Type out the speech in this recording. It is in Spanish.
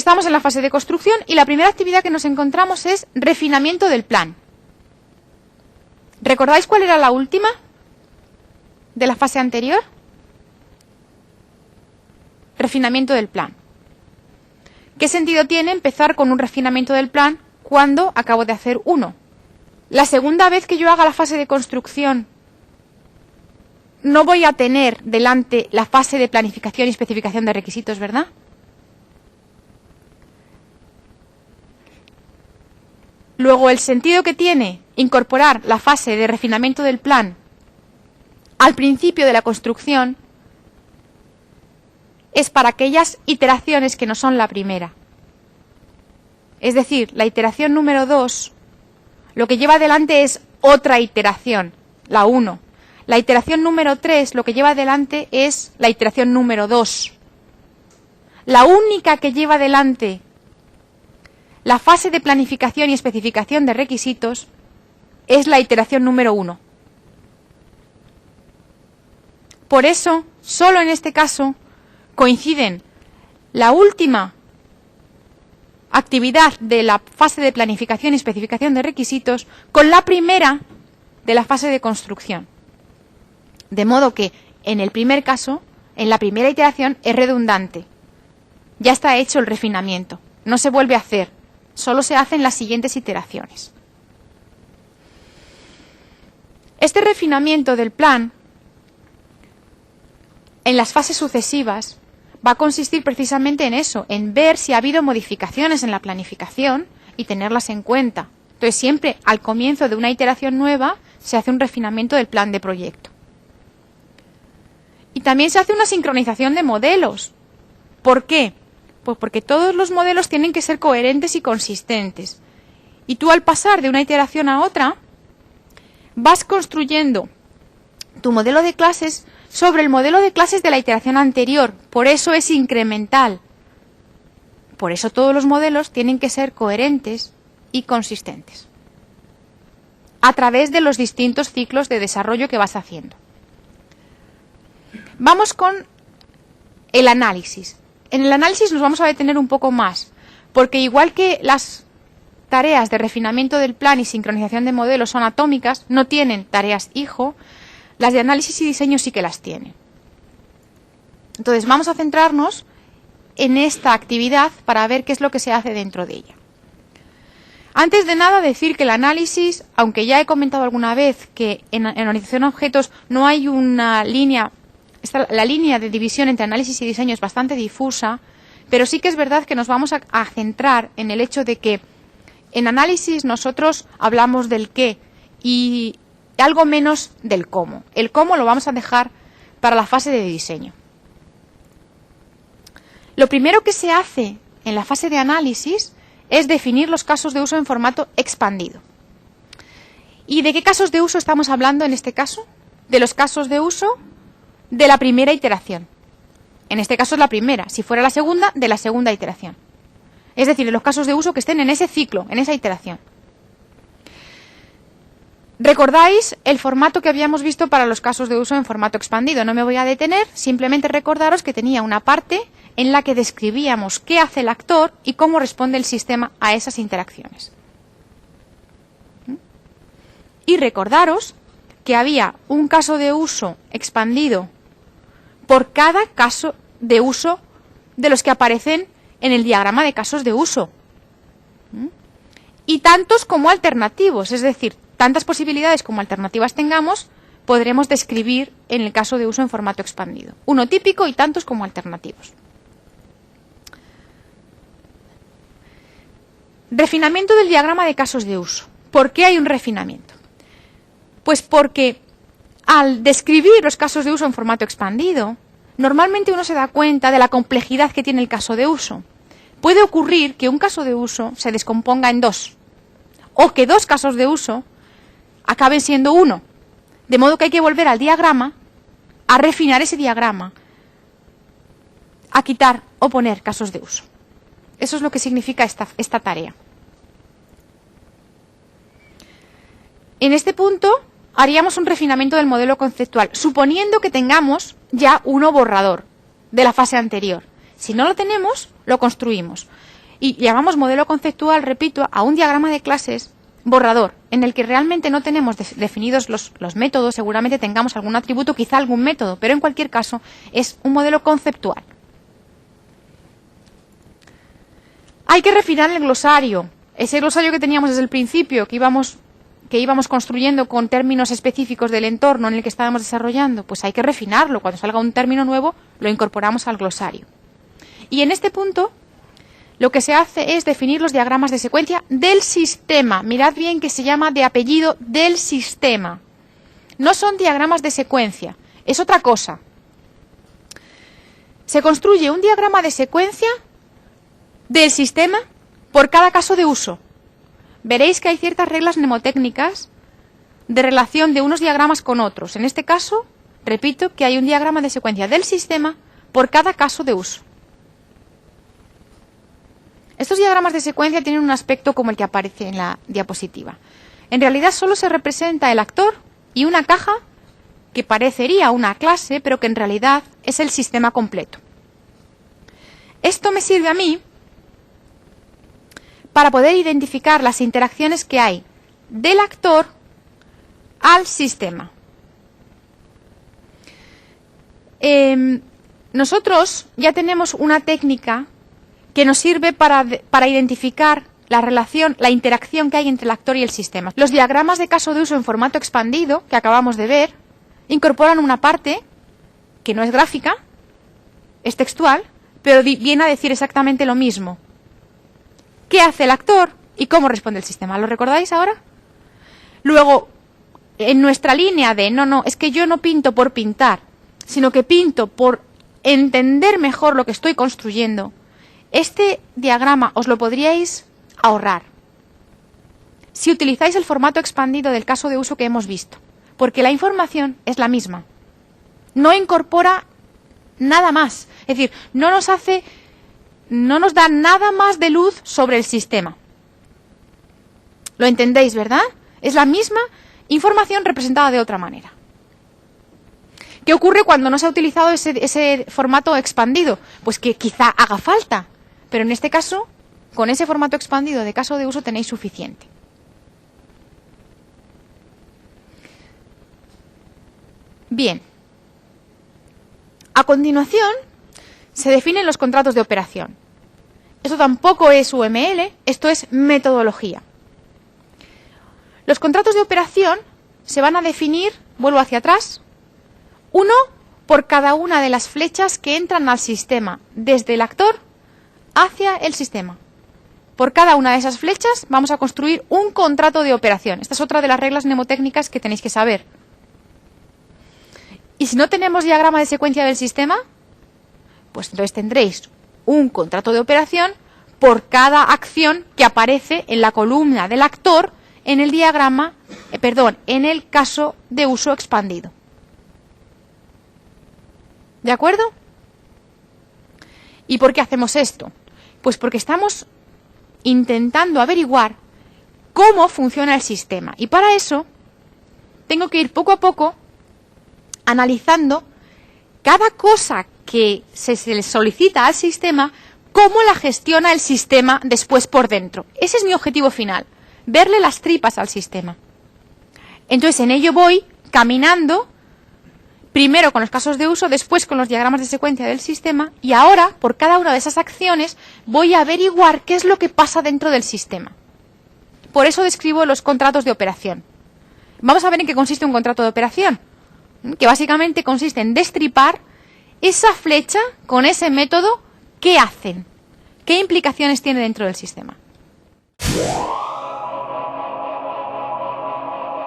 Estamos en la fase de construcción y la primera actividad que nos encontramos es refinamiento del plan. ¿Recordáis cuál era la última de la fase anterior? Refinamiento del plan. ¿Qué sentido tiene empezar con un refinamiento del plan cuando acabo de hacer uno? La segunda vez que yo haga la fase de construcción, no voy a tener delante la fase de planificación y especificación de requisitos, ¿verdad? Luego, el sentido que tiene incorporar la fase de refinamiento del plan al principio de la construcción es para aquellas iteraciones que no son la primera. Es decir, la iteración número 2, lo que lleva adelante es otra iteración, la 1. La iteración número 3, lo que lleva adelante es la iteración número 2. La única que lleva adelante la fase de planificación y especificación de requisitos es la iteración número 1. Por eso, solo en este caso, coinciden la última actividad de la fase de planificación y especificación de requisitos con la primera de la fase de construcción. De modo que, en el primer caso, en la primera iteración, es redundante. Ya está hecho el refinamiento. No se vuelve a hacer. Solo se hace en las siguientes iteraciones. Este refinamiento del plan, en las fases sucesivas, va a consistir precisamente en eso, en ver si ha habido modificaciones en la planificación y tenerlas en cuenta. Entonces, siempre al comienzo de una iteración nueva se hace un refinamiento del plan de proyecto. Y también se hace una sincronización de modelos. ¿Por qué? Pues porque todos los modelos tienen que ser coherentes y consistentes. Y tú, al pasar de una iteración a otra, vas construyendo tu modelo de clases sobre el modelo de clases de la iteración anterior. Por eso es incremental. Por eso todos los modelos tienen que ser coherentes y consistentes a través de los distintos ciclos de desarrollo que vas haciendo. Vamos con el análisis. En el análisis nos vamos a detener un poco más, porque igual que las tareas de refinamiento del plan y sincronización de modelos son atómicas, no tienen tareas hijo, las de análisis y diseño sí que las tienen. Entonces vamos a centrarnos en esta actividad para ver qué es lo que se hace dentro de ella. Antes de nada, decir que el análisis, aunque ya he comentado alguna vez que en organización de objetos no hay una línea, la línea de división entre análisis y diseño es bastante difusa, pero sí que es verdad que nos vamos a centrar en el hecho de que en análisis nosotros hablamos del qué y algo menos del cómo. El cómo lo vamos a dejar para la fase de diseño. Lo primero que se hace en la fase de análisis es definir los casos de uso en formato expandido. ¿Y de qué casos de uso estamos hablando en este caso? De los casos de uso de la primera iteración. En este caso es la primera. Si fuera la segunda, de la segunda iteración. Es decir, de los casos de uso que estén en ese ciclo, en esa iteración. ¿Recordáis el formato que habíamos visto para los casos de uso en formato expandido? No me voy a detener, simplemente recordaros que tenía una parte en la que describíamos qué hace el actor y cómo responde el sistema a esas interacciones. Y recordaros que había un caso de uso expandido por cada caso de uso de los que aparecen en el diagrama de casos de uso. Y tantos como alternativos, es decir, tantas posibilidades como alternativas tengamos, podremos describir en el caso de uso en formato expandido. Uno típico y tantos como alternativos. Refinamiento del diagrama de casos de uso. ¿Por qué hay un refinamiento? Pues porque al describir los casos de uso en formato expandido, normalmente uno se da cuenta de la complejidad que tiene el caso de uso. Puede ocurrir que un caso de uso se descomponga en dos, o que dos casos de uso acaben siendo uno. De modo que hay que volver al diagrama, a refinar ese diagrama, a quitar o poner casos de uso. Eso es lo que significa esta tarea. En este punto haríamos un refinamiento del modelo conceptual, suponiendo que tengamos ya uno borrador de la fase anterior. Si no lo tenemos, lo construimos. Y llamamos modelo conceptual, repito, a un diagrama de clases borrador, en el que realmente no tenemos definidos los métodos, seguramente tengamos algún atributo, quizá algún método, pero en cualquier caso es un modelo conceptual. Hay que refinar el glosario, ese glosario que teníamos desde el principio, que íbamos construyendo con términos específicos del entorno en el que estábamos desarrollando, pues hay que refinarlo. Cuando salga un término nuevo, lo incorporamos al glosario. Y en este punto, lo que se hace es definir los diagramas de secuencia del sistema. Mirad bien que se llama de apellido del sistema. No son diagramas de secuencia, es otra cosa. Se construye un diagrama de secuencia del sistema por cada caso de uso. Veréis que hay ciertas reglas mnemotécnicas de relación de unos diagramas con otros. En este caso, repito que hay un diagrama de secuencia del sistema por cada caso de uso. Estos diagramas de secuencia tienen un aspecto como el que aparece en la diapositiva. En realidad solo se representa el actor y una caja que parecería una clase, pero que en realidad es el sistema completo. Esto me sirve a mí para poder identificar las interacciones que hay del actor al sistema. Nosotros ya tenemos una técnica que nos sirve para identificar la relación, la interacción que hay entre el actor y el sistema. Los diagramas de caso de uso en formato expandido, que acabamos de ver, incorporan una parte que no es gráfica, es textual, pero viene a decir exactamente lo mismo. ¿Qué hace el actor y cómo responde el sistema? ¿Lo recordáis ahora? Luego, en nuestra línea de es que yo no pinto por pintar, sino que pinto por entender mejor lo que estoy construyendo, este diagrama os lo podríais ahorrar si utilizáis el formato expandido del caso de uso que hemos visto, porque la información es la misma. No incorpora nada más, es decir, no nos da nada más de luz sobre el sistema. ¿Lo entendéis, verdad? Es la misma información representada de otra manera. ¿Qué ocurre cuando no se ha utilizado ese formato expandido? Pues que quizá haga falta, pero en este caso, con ese formato expandido de caso de uso tenéis suficiente. Bien. A continuación, se definen los contratos de operación. Esto tampoco es UML, esto es metodología. Los contratos de operación se van a definir, vuelvo hacia atrás, uno por cada una de las flechas que entran al sistema, desde el actor hacia el sistema. Por cada una de esas flechas vamos a construir un contrato de operación. Esta es otra de las reglas mnemotécnicas que tenéis que saber. Y si no tenemos diagrama de secuencia del sistema, pues entonces tendréis un contrato de operación por cada acción que aparece en la columna del actor en el diagrama, en el caso de uso expandido. ¿De acuerdo? ¿Y por qué hacemos esto? Pues porque estamos intentando averiguar cómo funciona el sistema. Y para eso tengo que ir poco a poco analizando cada cosa que se le solicita al sistema, cómo la gestiona el sistema después por dentro. Ese es mi objetivo final, verle las tripas al sistema. Entonces en ello voy caminando, primero con los casos de uso, después con los diagramas de secuencia del sistema, y ahora, por cada una de esas acciones, voy a averiguar qué es lo que pasa dentro del sistema. Por eso describo los contratos de operación. Vamos a ver en qué consiste un contrato de operación, que básicamente consiste en destripar esa flecha con ese método, ¿qué hacen? ¿Qué implicaciones tiene dentro del sistema?